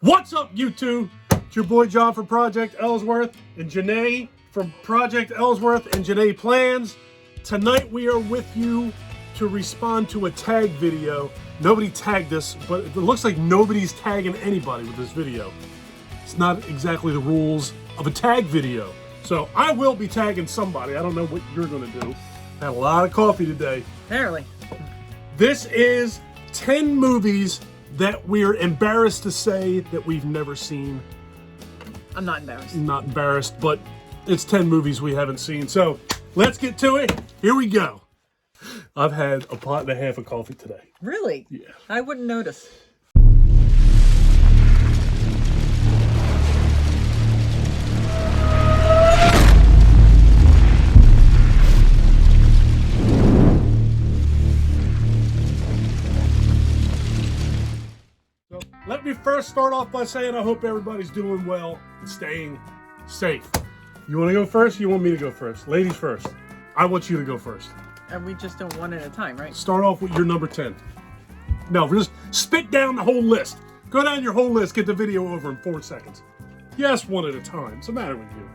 What's up, YouTube? It's your boy John from Project Ellsworth and Janay from Project Ellsworth and Janay Plans. Tonight we are with you to respond to a tag video. Nobody tagged us, but it looks like nobody's tagging anybody with this video. It's not exactly the rules of a tag video. So I will be tagging somebody. I don't know what you're gonna do. Had a lot of coffee today. Apparently. This is 10 movies that we're embarrassed to say that we've never seen. I'm not embarrassed. Not embarrassed, but it's 10 movies we haven't seen. So let's get to it. Here we go. I've had a pot and a half of coffee today. Really? Yeah. I wouldn't notice. So let me first start off by saying I hope everybody's doing well and staying safe. You want to go first? You want me to go first? Ladies first. I want you to go first. And we just don't one at a time, right? Start off with your number 10. No, just spit down the whole list. Go down your whole list, get the video over in 4 seconds. Yes, one at a time. What's the matter with you?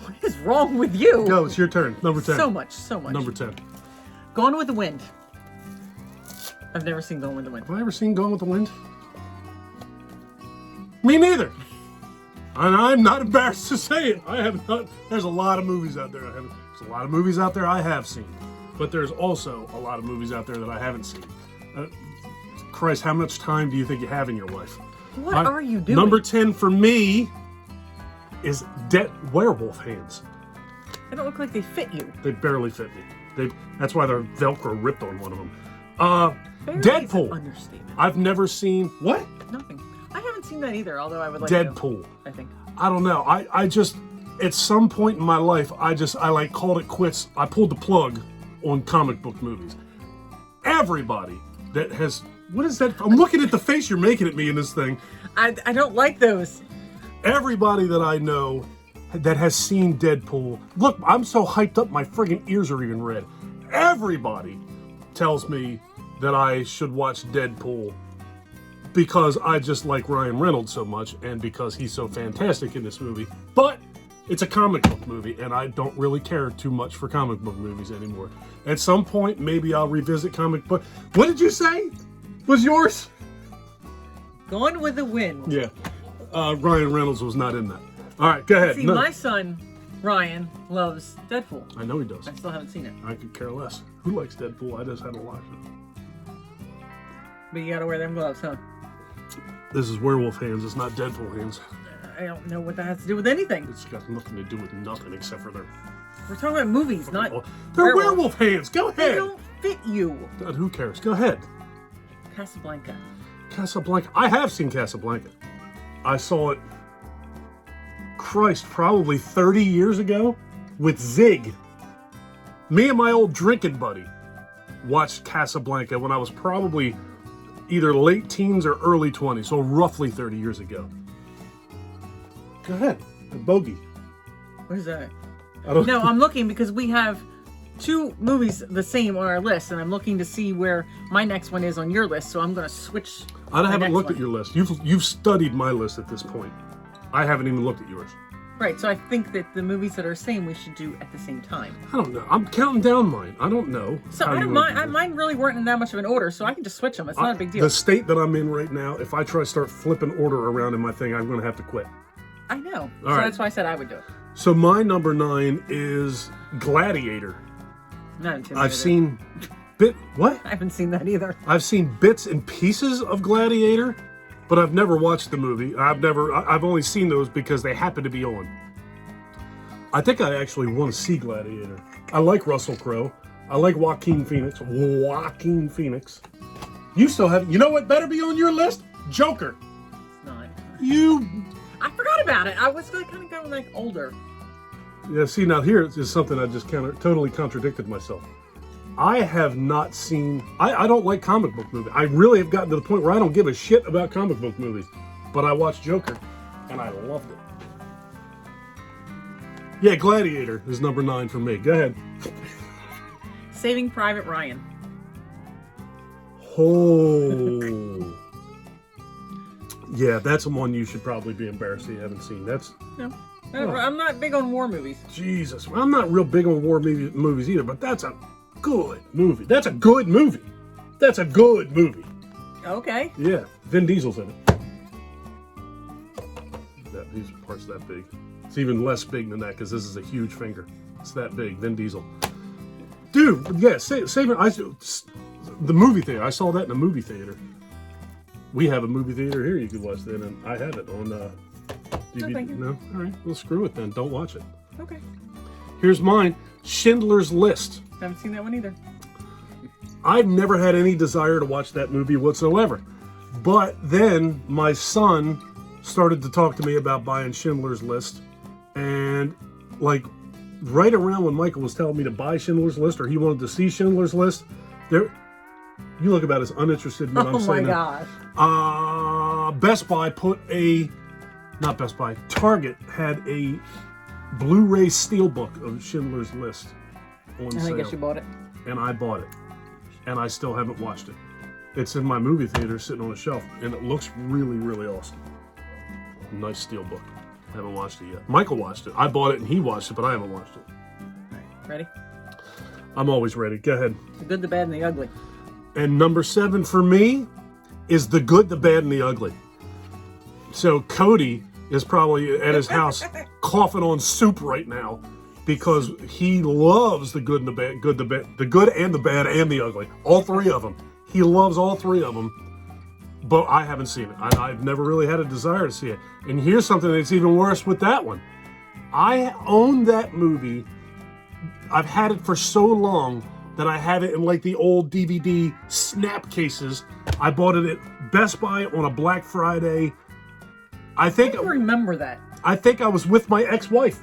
What is wrong with you? No, it's your turn. Number 10. So much. Number 10. Gone with the Wind. I've never seen Gone with the Wind. Have I ever seen Gone with the Wind? Me neither. And I'm not embarrassed to say it. I have not. There's a lot of movies out there there's a lot of movies out there I have seen. But there's also a lot of movies out there that I haven't seen. Christ, how much time do you think you have in your life? What are you doing? Number 10 for me is Werewolf Hands. They don't look like they fit you. They barely fit me. That's why they're Velcro ripped on one of them. Barely Deadpool. is an understatement. I've never seen... What? Nothing. I haven't seen that either, although I would like Deadpool. to. I think. I don't know. I just... At some point in my life, I like called it quits. I pulled the plug on comic book movies. Everybody that has... What is that? I'm looking at the face you're making at me in this thing. I don't like those. Everybody that I know that has seen Deadpool... Look, I'm so hyped up my friggin' ears are even red. Everybody tells me that I should watch Deadpool because I just like Ryan Reynolds so much and because he's so fantastic in this movie. But it's a comic book movie, and I don't really care too much for comic book movies anymore. At some point, maybe I'll revisit comic book... What did you say? Was yours? Gone with the Wind. Yeah. Ryan Reynolds was not in that. All right, go ahead. See, my son, Ryan, loves Deadpool. I know he does. I still haven't seen it. I could care less. Who likes Deadpool? I just haven't watched it. But you gotta wear them gloves, huh? This is Werewolf Hands. It's not Deadpool Hands. I don't know what that has to do with anything. It's got nothing to do with nothing except for their... We're talking about movies, not They're werewolf hands. Go They ahead. don't fit you. God, who cares? Go ahead. Casablanca. Casablanca. I have seen Casablanca. I saw it, Christ, probably 30 years ago with Zig. Me and my old drinking buddy watched Casablanca when I was probably either late teens or early 20s, so roughly 30 years ago. Go ahead. A bogey. What is that? I don't No, I'm looking because we have 2 movies the same on our list, and I'm looking to see where my next one is on your list, so I'm going to switch. I haven't looked at your list. You've studied my list at this point. I haven't even looked at yours. Right, so I think that the movies that are same we should do at the same time. I don't know. I'm counting down mine. I don't know. So I don't mind. Mine really weren't in that much of an order, so I can just switch them. It's not a big deal. The state that I'm in right now, if I try to start flipping order around in my thing, I'm going to have to quit. I know. All So right. that's why I said I would do it. So my number 9 is Gladiator. Not intimidated. I've seen what? I haven't seen that either. I've seen bits and pieces of Gladiator, but I've never watched the movie. I've only seen those because they happen to be on. I think I actually want to see Gladiator. I like Russell Crowe. I like Joaquin Phoenix. You still have... You know what better be on your list? Joker. It's not. You... I forgot about it. I was kind of going like older. Yeah, see, now here is something I just totally contradicted myself. I have not seen... I don't like comic book movies. I really have gotten to the point where I don't give a shit about comic book movies. But I watched Joker, and I loved it. Yeah, Gladiator is number 9 for me. Go ahead. Saving Private Ryan. Oh. Yeah, that's the one you should probably be embarrassed that you haven't seen. That's No. I'm not big on war movies. Jesus. I'm not real big on war movies either, but that's a good movie. That's a good movie. That's a good movie. Okay. Yeah, Vin Diesel's in it. These parts that big. It's even less big than that because this is a huge finger. It's that big, Vin Diesel. Dude, yeah, save it. The movie theater. I saw that in a movie theater. We have a movie theater here you can watch that, and I had it on DVD. thank you. No? All right, well, screw it then. Don't watch it. Okay. Here's mine, Schindler's List. Haven't seen that one either. I've never had any desire to watch that movie whatsoever. But then my son started to talk to me about buying Schindler's List. And like right around when Michael was telling me to buy Schindler's List, or he wanted to see Schindler's List, you look about as uninterested in what I'm saying. Oh my gosh. Best Buy Target had a Blu-ray steelbook of Schindler's List on sale. I guess you bought it. And I bought it. And I still haven't watched it. It's in my movie theater sitting on a shelf, and it looks really, really awesome. Nice steelbook. I haven't watched it yet. Michael watched it. I bought it and he watched it, but I haven't watched it. All right, ready? I'm always ready. Go ahead. The Good, the Bad, and the Ugly. And number 7 for me is The Good, the Bad, and the Ugly. So Cody is probably at his house coughing on soup right now because he loves the good and the bad, the good and the bad and the ugly. All three of them. He loves all three of them. But I haven't seen it. I've never really had a desire to see it. And here's something that's even worse with that one. I own that movie. I've had it for so long that I have it in like the old DVD snap cases. I bought it at Best Buy on a Black Friday. I remember that. I think I was with my ex-wife.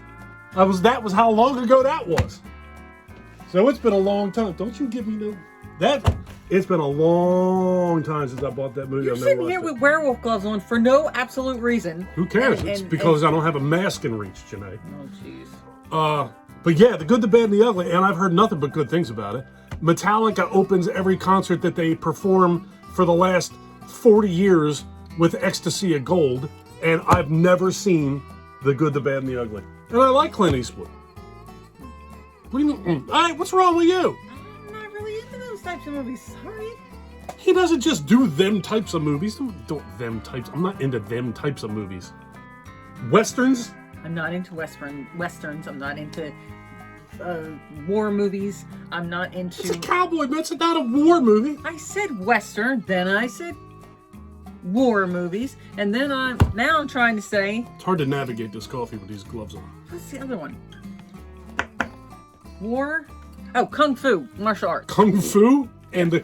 That was how long ago that was. So it's been a long time. Don't you give me that. It's been a long time since I bought that movie. You're sitting here with werewolf gloves on for no absolute reason. Who cares? It's because I don't have a mask in reach, Janay. Oh, jeez. But yeah, The Good, the Bad, and the Ugly, and I've heard nothing but good things about it. Metallica opens every concert that they perform for the last 40 years with Ecstasy of Gold, and I've never seen The Good, the Bad, and the Ugly. And I like Clint Eastwood. What do you mean? All right, what's wrong with you? I'm not really into those types of movies. Sorry. He doesn't just do them types of movies. Don't them types. I'm not into them types of movies. Westerns? I'm not into westerns. I'm not into war movies. I'm not into... It's a cowboy, but it's not a war movie. I said western, then I said war movies, and then now I'm trying to say... It's hard to navigate this coffee with these gloves on. What's the other one? War? Oh, Kung Fu, martial arts. Kung Fu? And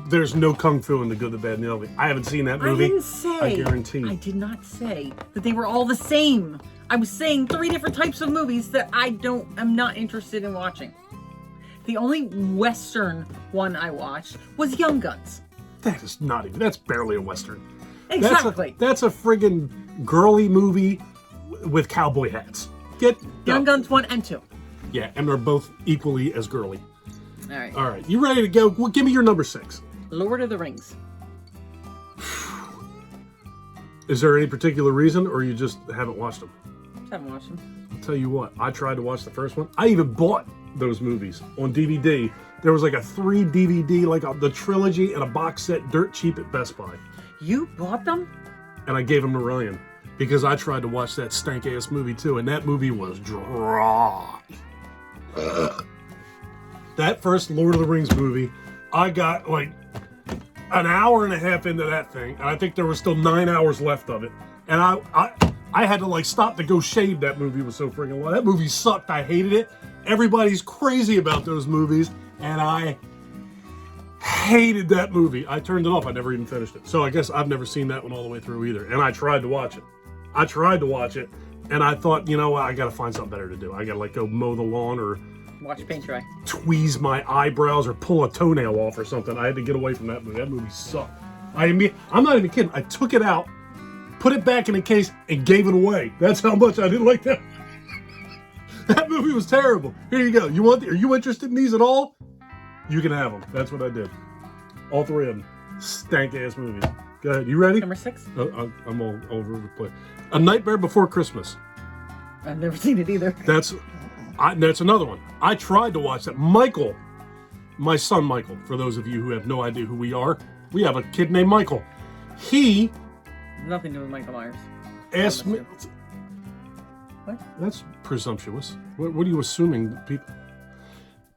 there's no Kung Fu in The Good, the Bad, and the Ugly. I haven't seen that movie. I didn't say. I guarantee. I did not say that they were all the same. I was saying 3 different types of movies that I'm not interested in watching. The only Western one I watched was Young Guns. That is not even, that's barely a Western. Exactly. That's a friggin' girly movie with cowboy hats. Young Guns 1 and 2. Yeah, and they're both equally as girly. All right. All right, you ready to go? Well, give me your number 6. Lord of the Rings. Is there any particular reason, or you just haven't watched them? Haven't watched them. I'll tell you what, I tried to watch the first one. I even bought those movies on DVD. There was like a 3 DVD, like the trilogy and a box set dirt cheap at Best Buy. You bought them? And I gave them to Ryan because I tried to watch that stank-ass movie too, and that movie was dry. That first Lord of the Rings movie, I got like an hour and a half into that thing, and I think there was still 9 hours left of it. And I had to like stop to go shave. That movie was so freaking long. That movie sucked. I hated it. Everybody's crazy about those movies, and I hated that movie. I turned it off. I never even finished it. So I guess I've never seen that one all the way through either. And I tried to watch it. And I thought, you know what, I gotta find something better to do. I gotta like go mow the lawn or watch paint dry, tweeze my eyebrows or pull a toenail off or something. I had to get away from that movie. That movie sucked. I'm not even kidding. I took it out, put it back in a case, and gave it away. That's how much I didn't like that. That movie was terrible. Here you go. Are you interested in these at all? You can have them. That's what I did. All 3 of them. Stank ass movies. Go ahead. You ready? Number 6. I'm all over the place. A Nightmare Before Christmas. I've never seen it either. That's another one. I tried to watch that. Michael, my son Michael, for those of you who have no idea who we are, we have a kid named Michael. He Nothing to do with Michael Myers. asked me. What? That's presumptuous. What are you assuming? People.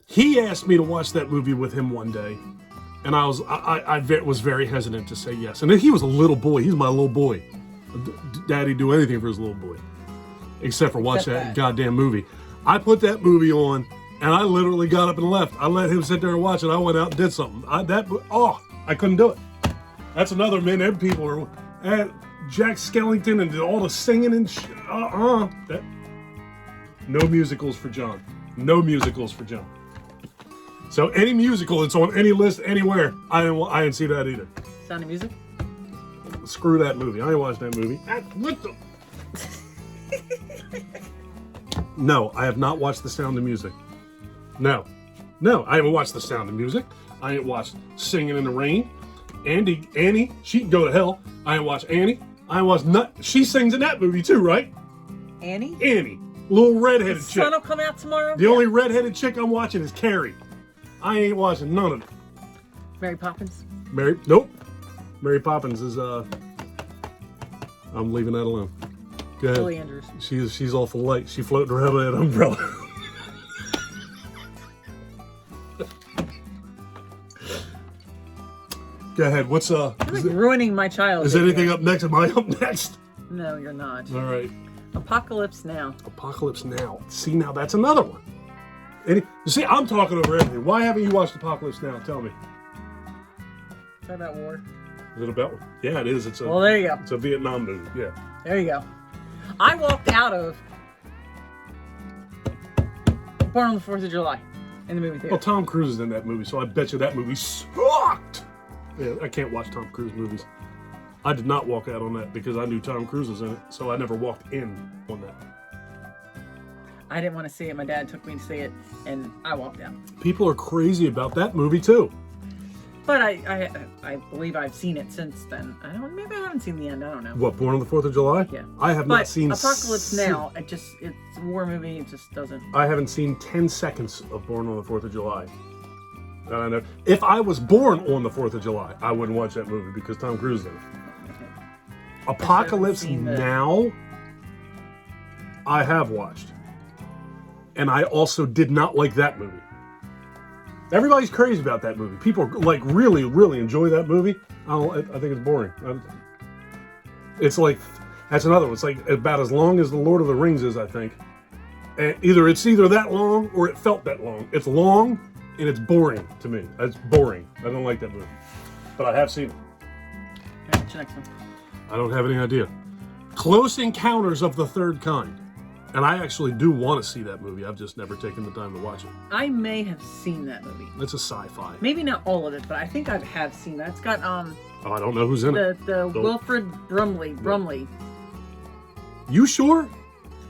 He asked me to watch that movie with him one day, and I was very hesitant to say yes. And he was a little boy. He's my little boy. Daddy do anything for his little boy, except for watch that goddamn movie. I put that movie on, and I literally got up and left. I let him sit there and watch it. I went out and did something. I couldn't do it. That's another man. Them people are Jack Skellington and all the singing and shit. No musicals for John. No musicals for John. So any musical that's on any list anywhere, I didn't see that either. Sound of Music? Screw that movie. I ain't watched that movie. What the? No, I have not watched The Sound of Music. No, I haven't watched The Sound of Music. I ain't watched Singing in the Rain. Annie, she can go to hell. I ain't watched Annie. I ain't watched She sings in that movie too, right? Annie, little redheaded chick. Sun will come out tomorrow. The only redheaded chick I'm watching is Carrie. I ain't watching none of it. Mary Poppins. Nope. Mary Poppins is I'm leaving that alone. Go ahead. Julie Andrews. She's awful light. She floating around with that umbrella. Go ahead. What's You're ruining my childhood. Is anything up next? Am I up next? No, you're not. All right. Apocalypse Now. Apocalypse Now. See, now that's another one. See, I'm talking over everything. Why haven't you watched Apocalypse Now? Tell me. Is that about war? Is it about? Yeah, it is. Well, there you go. It's a Vietnam movie. Yeah. There you go. I walked out of Born on the 4th of July in the movie theater. Well, Tom Cruise is in that movie, so I bet you that movie sucked. Yeah, I can't watch Tom Cruise movies. I did not walk out on that because I knew Tom Cruise was in it, so I never walked in on that. I didn't want to see it. My dad took me to see it, and I walked out. People are crazy about that movie too. But I believe I've seen it since then. Maybe I haven't seen the end. I don't know. What, Born on the 4th of July? Yeah. I have not seen Apocalypse Now. It's a war movie. It just doesn't. I haven't seen 10 seconds of Born on the 4th of July. If I was born on the 4th of July, I wouldn't watch that movie because Tom Cruise is in it. Apocalypse Now, I have watched. And I also did not like that movie. Everybody's crazy about that movie. People like really, really enjoy that movie. I think it's boring. It's like, that's another one. It's like about as long as The Lord of the Rings is, I think. And it's either that long or it felt that long. It's long and it's boring to me. It's boring. I don't like that movie. But I have seen it. Okay, what's your next one? I don't have any idea. Close Encounters of the Third Kind. And I actually do want to see that movie. I've just never taken the time to watch it. I may have seen that movie. It's a sci-fi. Maybe not all of it, but I think I have seen that. It's got Oh, I don't know who's in it. The Wilfred Brumley. You sure?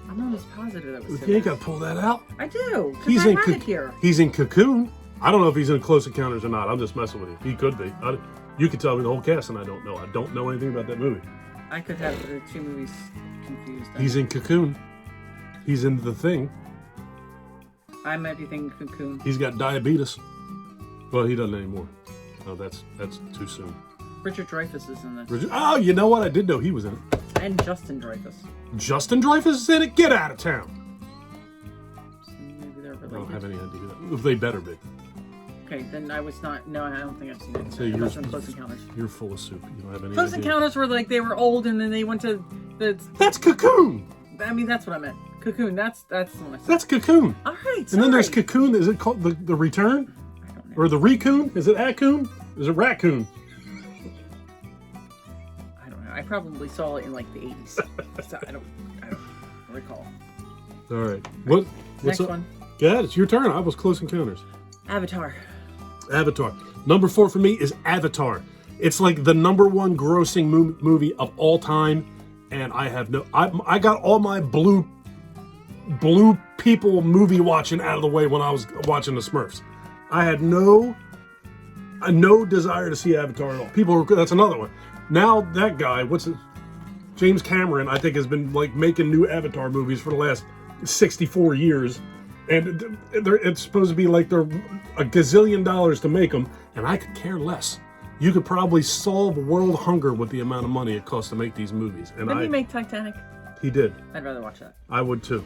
I'm almost positive that was him. You ain't got to pull that out. I do. Because I have it here. He's in Cocoon. I don't know if he's in Close Encounters or not. I'm just messing with you. He could be. You could tell me the whole cast, and I don't know. I don't know anything about that movie. I could have the two movies confused. He's in Cocoon. He's in The Thing. I might be thinking Cocoon. He's got diabetes. Well, he doesn't anymore. Oh, that's too soon. Richard Dreyfuss is in this. Oh, you know what? I did know he was in it. And Justin Dreyfuss. Justin Dreyfuss is in it? Get out of town. Maybe they're related. I don't have any idea. They better be. Okay, then I was not. No, I don't think I've seen it. So you're Close Encounters. You're full of soup. You don't have any Close idea. Encounters were like they were old and then they went to the. That's Cocoon. I mean, that's what I meant. Cocoon. That's the one I said. That's Cocoon. All right. And then there's Cocoon. Is it called the Return? I don't know. Or the Recoon? Is it Acoon? Is it Raccoon? I don't know. I probably saw it in like the 80s. So I don't recall. All right. What's Next up? one. Yeah, it's your turn. I was Close Encounters. Avatar. Number 4 for me is Avatar. It's like the number 1 grossing movie of all time, and I got all my blue people movie watching out of the way when I was watching the Smurfs. I had no desire to see Avatar at all. That's another one. Now that guy, James Cameron, I think has been like making new Avatar movies for the last 64 years. And it's supposed to be like they're a gazillion dollars to make them, and I could care less. You could probably solve world hunger with the amount of money it costs to make these movies. And Didn't he make Titanic? He did. I'd rather watch that. I would too.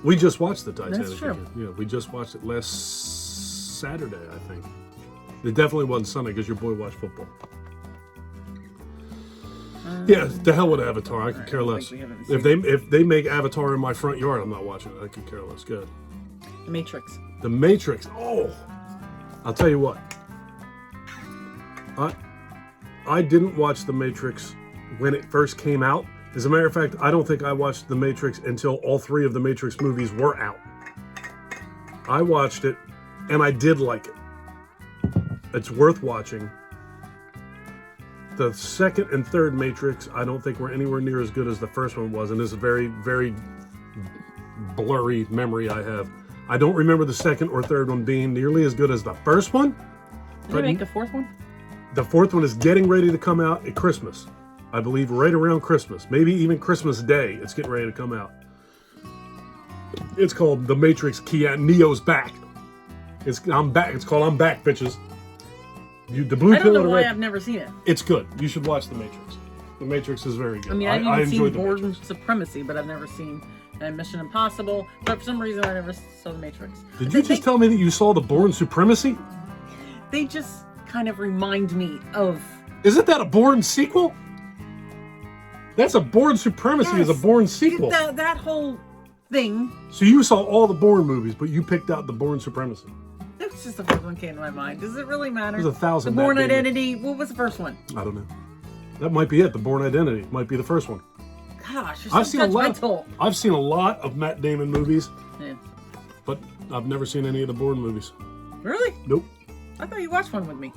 We just watched the Titanic. That's true. Again. Yeah, we just watched it last Saturday, I think. It definitely wasn't Sunday because your boy watched football. Yeah, the hell with Avatar. I could care less. If they make Avatar in my front yard, I'm not watching it. I could care less. Good. The Matrix. The Matrix. Oh, I'll tell you what. I didn't watch The Matrix when it first came out. As a matter of fact, I don't think I watched The Matrix until all 3 of the Matrix movies were out. I watched it, and I did like it. It's worth watching. The second and third Matrix, I don't think were anywhere near as good as the first one was, and this is a very, very blurry memory I have. I don't remember the second or third one being nearly as good as the first one. Did they make the fourth one? The fourth one is getting ready to come out at Christmas. I believe right around Christmas. Maybe even Christmas Day, it's getting ready to come out. It's called The Matrix Neo's Back. I'm back. It's called I'm Back, bitches. The blue I don't pill know and the why red. I've never seen it. It's good. You should watch The Matrix. The Matrix is very good. I mean, I've even seen The Bourne Matrix. Supremacy, but I've never seen Mission Impossible. But for some reason, I never saw The Matrix. Did you just tell me that you saw the Bourne Supremacy? They just kind of remind me of... Isn't that a Bourne sequel? That's a Bourne Supremacy is a Bourne sequel. That whole thing. So you saw all the Bourne movies, but you picked out the Bourne Supremacy. That was just the first one came to my mind. Does it really matter? There's 1,000. The Bourne Identity. What was the first one? I don't know. That might be it. The Bourne Identity might be the first one. Gosh, you're so judgmental. I've seen a lot of Matt Damon movies, Yeah. but I've never seen any of the Bourne movies. Really? Nope. I thought you watched one with me.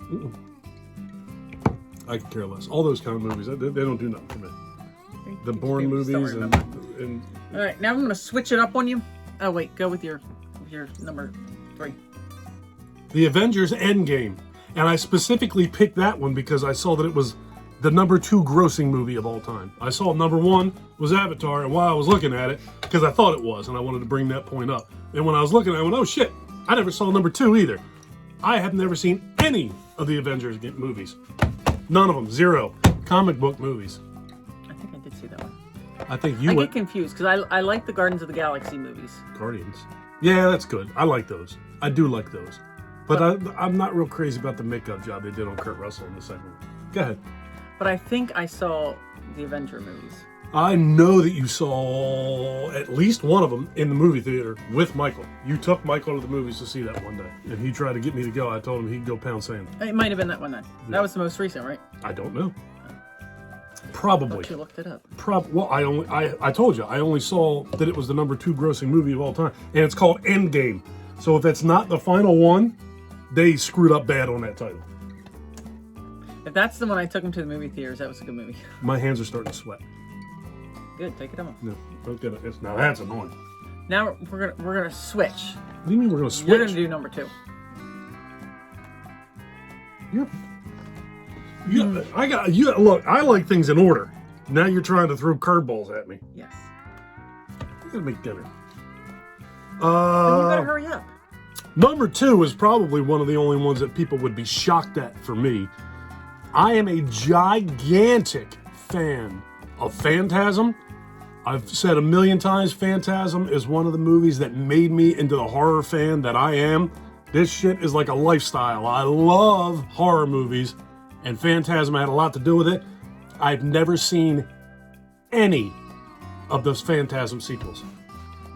Mm-mm. I could care less. All those kind of movies, they don't do nothing for me. The Bourne movies and all right, now I'm going to switch it up on you. Oh wait, go with your number 3. the Avengers End Game. And I specifically picked that one because I saw that it was the number 2 grossing movie of all time. I saw number 1 was Avatar, and while I was looking at it, because I thought it was, and I wanted to bring that point up. And when I was looking at it, I went, oh shit, I never saw number 2 either. I have never seen any of the Avengers movies. None of them. 0. Comic book movies. I think I did see that one. I think you I went... get confused because I like the Guardians of the Galaxy movies. Guardians. Yeah, that's good. I like those. I do like those. But I'm not real crazy about the makeup job they did on Kurt Russell in the second one. Go ahead. But I think I saw the Avenger movies. I know that you saw at least one of them in the movie theater with Michael. You took Michael to the movies to see that one day, and he tried to get me to go. I told him he'd go pound sand. It might have been that one then. Yeah. That was the most recent, right? I don't know. Probably. You looked it up. Well, I told you I only saw that it was the number 2 grossing movie of all time, and it's called End Game. So if it's not the final one, they screwed up bad on that title. If that's the one I took him to the movie theaters, that was a good movie. My hands are starting to sweat. Good, take it off. No, don't get it. Now that's annoying. Now we're gonna switch. What do you mean we're gonna switch? You're gonna do number 2. Look, I like things in order. Now you're trying to throw curveballs at me. Yes. You gotta make dinner. You better hurry up. Number 2 is probably one of the only ones that people would be shocked at for me. I am a gigantic fan of Phantasm. I've said a million times, Phantasm is one of the movies that made me into the horror fan that I am. This shit is like a lifestyle. I love horror movies, and Phantasm had a lot to do with it. I've never seen any of those Phantasm sequels.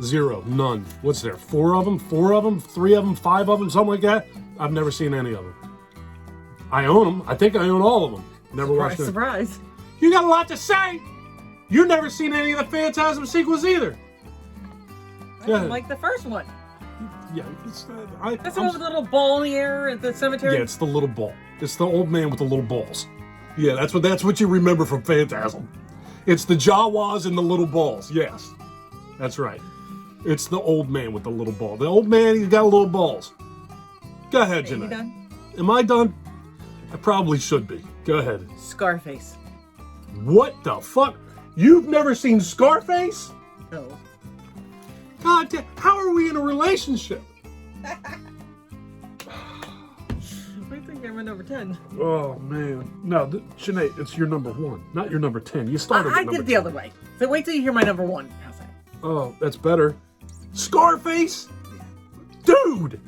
0, none. What's there? 4 of them? 4 of them? 3 of them? 5 of them? Something like that? I've never seen any of them. I own them. I think I own all of them. Never watched them. Surprise. You got a lot to say. You've never seen any of the Phantasm sequels either. I didn't like the first one. Yeah, that's the one with the little ball in the air at the cemetery. Yeah, it's the little ball. It's the old man with the little balls. Yeah, that's what you remember from Phantasm. It's the Jawas and the little balls. Yes, that's right. It's the old man with the little ball. The old man, he's got little balls. Go ahead, Janay. Are you done? Am I done? I probably should be. Go ahead. Scarface. What the fuck? You've never seen Scarface? No. God damn, how are we in a relationship? Wait till you get my number 10. Oh, man. No, Janay, it's your number 1, not your number 10. You started I did it the other way. So wait till you hear my number 1. How's that? Oh, that's better. Scarface? Dude!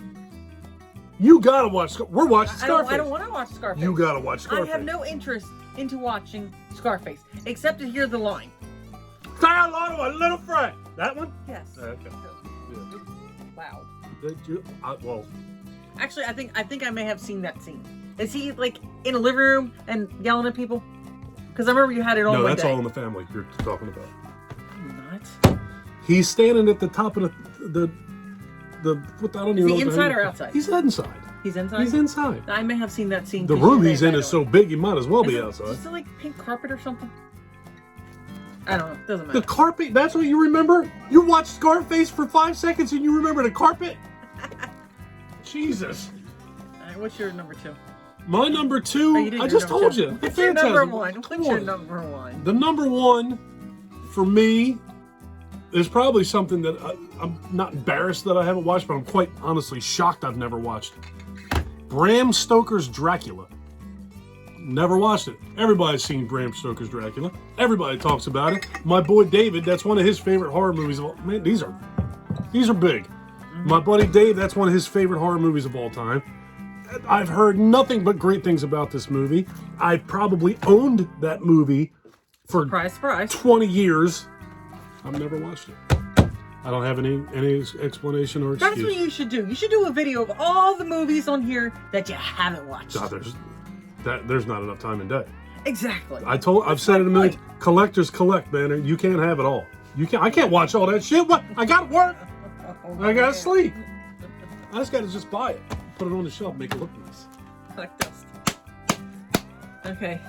You gotta watch. We're watching Scarface. I don't want to watch Scarface. You gotta watch Scarface. I have no interest into watching Scarface, except to hear the line. Say hello to my little friend. That one? Yes. Okay. Yeah. Wow. Well, Actually, I think I may have seen that scene. Is he like in a living room and yelling at people? Because I remember you had it all. no, one that's day. All in the Family you're talking about. Not. He's standing at the top of the what, I don't even know. Is he what inside or outside? He's inside. He's inside. He's inside. I may have seen that scene. The room he's in is so big, he might as well be outside. Is it like pink carpet or something? I don't know. Doesn't matter. The carpet? That's what you remember? You watched Scarface for 5 seconds and you remember the carpet? Jesus. All right, what's your number 2? My number 2, I just told you. What's your number 1? What's your number 1? The number 1 for me is probably something that I'm not embarrassed that I haven't watched, but I'm quite honestly shocked I've never watched. Bram Stoker's Dracula. Never watched it. Everybody's seen Bram Stoker's Dracula. Everybody talks about it. My boy David, that's one of his favorite horror movies of all. Man, these are big. My buddy Dave, that's one of his favorite horror movies of all time. I've heard nothing but great things about this movie. I probably owned that movie for Surprise. 20 years. I've never watched it. I don't have any explanation or excuse. That's what you should do. You should do a video of all the movies on here that you haven't watched. God, there's not enough time in day. Exactly. I've said it a million. Collectors collect, man. You can't have it all. I can't watch all that shit. What? I got work. I gotta sleep. I just gotta just buy it, put it on the shelf, make it look nice. Collect dust. Okay,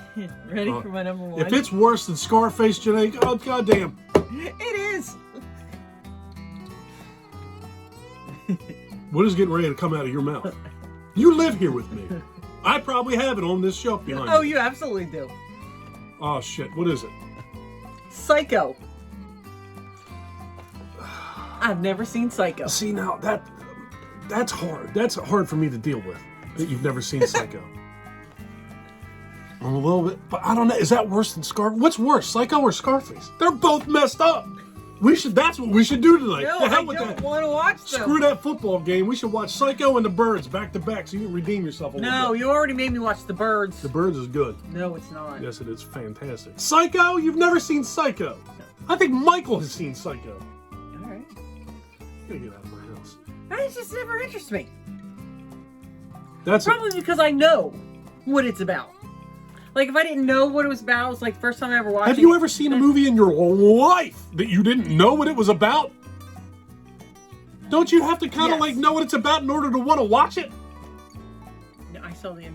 ready for my number 1? If it's worse than Scarface, Janay, oh goddamn. It is. What is getting ready to come out of your mouth? You live here with me. I probably have it on this shelf behind Oh, me. you absolutely do. Oh shit, what is it? Psycho. I've never seen Psycho. See now, that's hard. That's hard for me to deal with. That you've never seen Psycho. I'm a little bit, but I don't know. Is that worse than Scarface? What's worse, Psycho or Scarface? They're both messed up. That's what we should do tonight. No, The hell I with don't that. want to watch them. Screw that football game. We should watch Psycho and The Birds back to back so you can redeem yourself a little No, bit. you already made me watch The Birds. The Birds is good. No, it's not. Yes, it is fantastic. Psycho? You've never seen Psycho? I think Michael has seen Psycho. All right. Gotta get out of my house. That just never interests me. That's Probably because I know what it's about. Like, if I didn't know what it was about, it was like first time I ever watched it. Have you ever seen a movie in your life that you didn't know what it was about? Don't you have to kind of like know what it's about in order to want to watch it? No, I saw the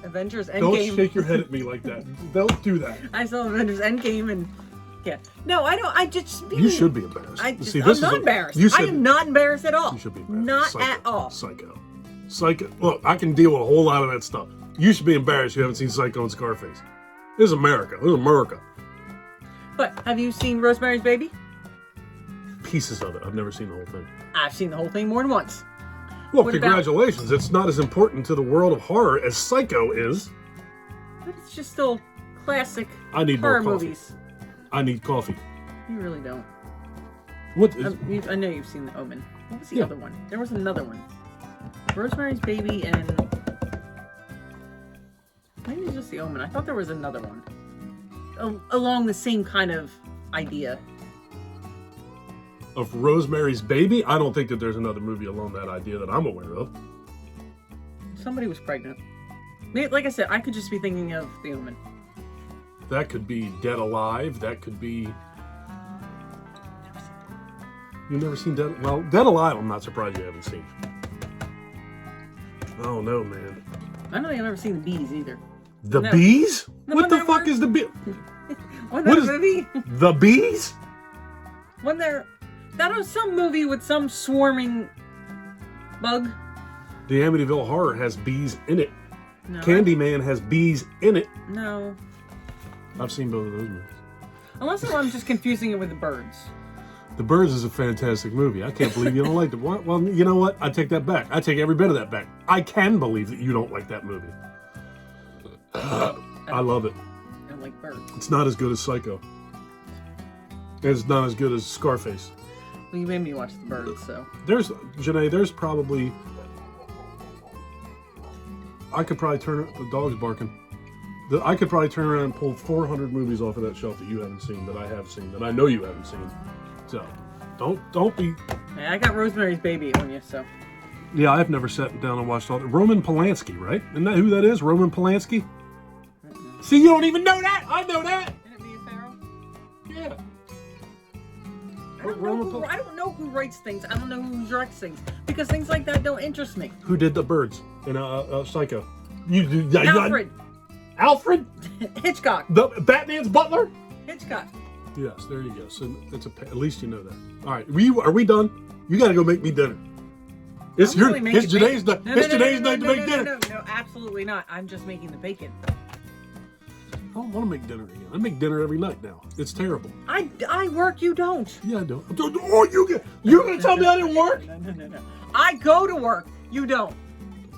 Avengers End Don't Game. shake your head at me like that. Don't do that. I saw Avengers End Game and yeah. No, I don't. I just. You should be embarrassed. I'm this not embarrassed. I am not embarrassed at all. You should be embarrassed. Not Psycho. at all. Psycho. Look, I can deal with a whole lot of that stuff. You should be embarrassed you haven't seen Psycho and Scarface. This is America. This is America. But have you seen Rosemary's Baby? Pieces of it. I've never seen the whole thing. I've seen the whole thing more than once. Well, What congratulations. It's not as important to the world of horror as Psycho is. But it's just still classic I need horror more coffee. movies. I need coffee. You really don't. What is... I know you've seen the Omen. What was the other one? There was another one. Rosemary's Baby and... Maybe it's just the Omen. I thought there was another one. Along the same kind of idea. Of Rosemary's Baby? I don't think that there's another movie along that idea that I'm aware of. Somebody was pregnant. Maybe, like I said, I could just be thinking of the Omen. That could be Dead Alive. That could be... You've never seen Dead... Well, Dead Alive, I'm not surprised you haven't seen. Oh, no, man. I don't think I've ever seen the Bees either. The No. Bees? The What one the that fuck were- is the Bee? Wasn't What that is- a movie? The Bees? Wasn't there... That was some movie with some swarming bug. The Amityville Horror has bees in it. No. Candyman has bees in it. No. I've seen both of those movies. Unless I'm just confusing it with the birds. The Birds is a fantastic movie. I can't believe you don't like it. Well, you know what? I take that back. I take every bit of that back. I can believe that you don't like that movie. I love it. I don't like birds. It's not as good as Psycho. It's not as good as Scarface. Well, you made me watch the birds, so. Janay, there's probably... I could probably turn... The dog's barking. I could probably turn around and pull 400 movies off of that shelf that you haven't seen, that I have seen, that I know you haven't seen. So, don't be... Hey, I got Rosemary's Baby on you, so. Yeah, I've never sat down and watched all that. Roman Polanski, right? Isn't that who that is? Roman Polanski? See, you don't even know that! I know that! Isn't it Mia Farrow? Yeah. I don't know who writes things. I don't know who directs things. Because things like that don't interest me. Who did The Birds in Psycho? Alfred. Alfred? Hitchcock. The Batman's butler? Hitchcock. Yes, there you go. So it's at least you know that. All right, are we done? You got to go make me dinner. It's today's night to make dinner. No, absolutely not. I'm just making the bacon. I don't want to make dinner again. I make dinner every night now. It's terrible. I work, you don't. Yeah, I don't. Oh, you're gonna tell me I didn't work? No. I go to work. You don't.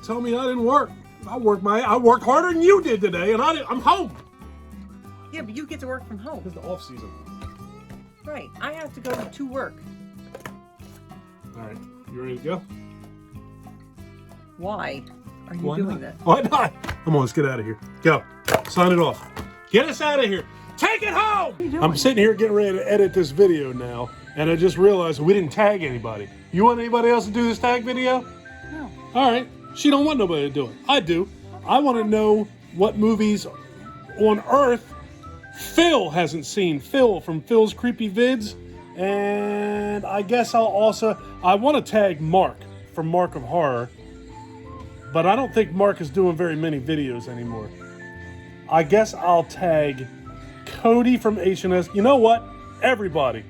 Tell me I didn't work. I worked harder than you did today, and I'm home. Yeah, but you get to work from home. It's the off season. Right. I have to go to work. All right, you ready to go? Why are you doing that? Why not? Come on, let's get out of here. Go. Sign it off. Get us out of here. Take it home! I'm sitting here getting ready to edit this video now, and I just realized we didn't tag anybody. You want anybody else to do this tag video? No. All right. She don't want nobody to do it. I do. I want to know what movies on Earth Phil hasn't seen. Phil from Phil's Creepy Vids. And I guess I want to tag Marc from Marc of Horror. But I don't think Marc is doing very many videos anymore. I guess I'll tag Cody from H&S. You know what? Everybody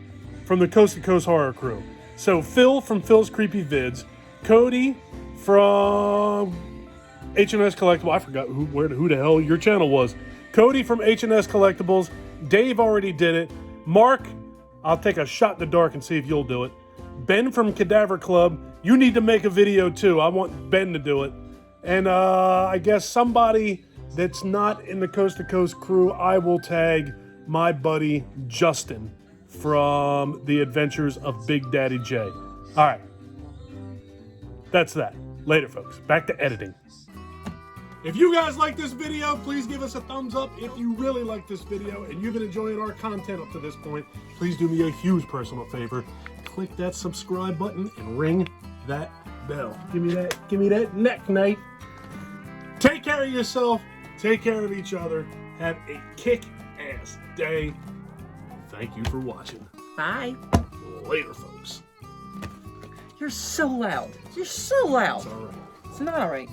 from the Coast to Coast Horror Crew. So Phil from Phil's Creepy Vids. Cody from H&S Collectibles. I forgot who the hell your channel was. Cody from H&S Collectibles. Dave already did it. Marc, I'll take a shot in the dark and see if you'll do it. Ben from Cadaver Club. You need to make a video too. I want Ben to do it. And I guess somebody that's not in the Coast to Coast crew, I will tag my buddy Justin from the Adventures of Big Daddy J. All right. That's that. Later, folks. Back to editing. If you guys like this video, please give us a thumbs up. If you really like this video and you've been enjoying our content up to this point, please do me a huge personal favor. Click that subscribe button and ring that bell. Give me that neck knife. Take care of yourself. Take care of each other. Have a kick-ass day. Thank you for watching. Bye. Later, folks. You're so loud. You're so loud. It's all right. It's not all right.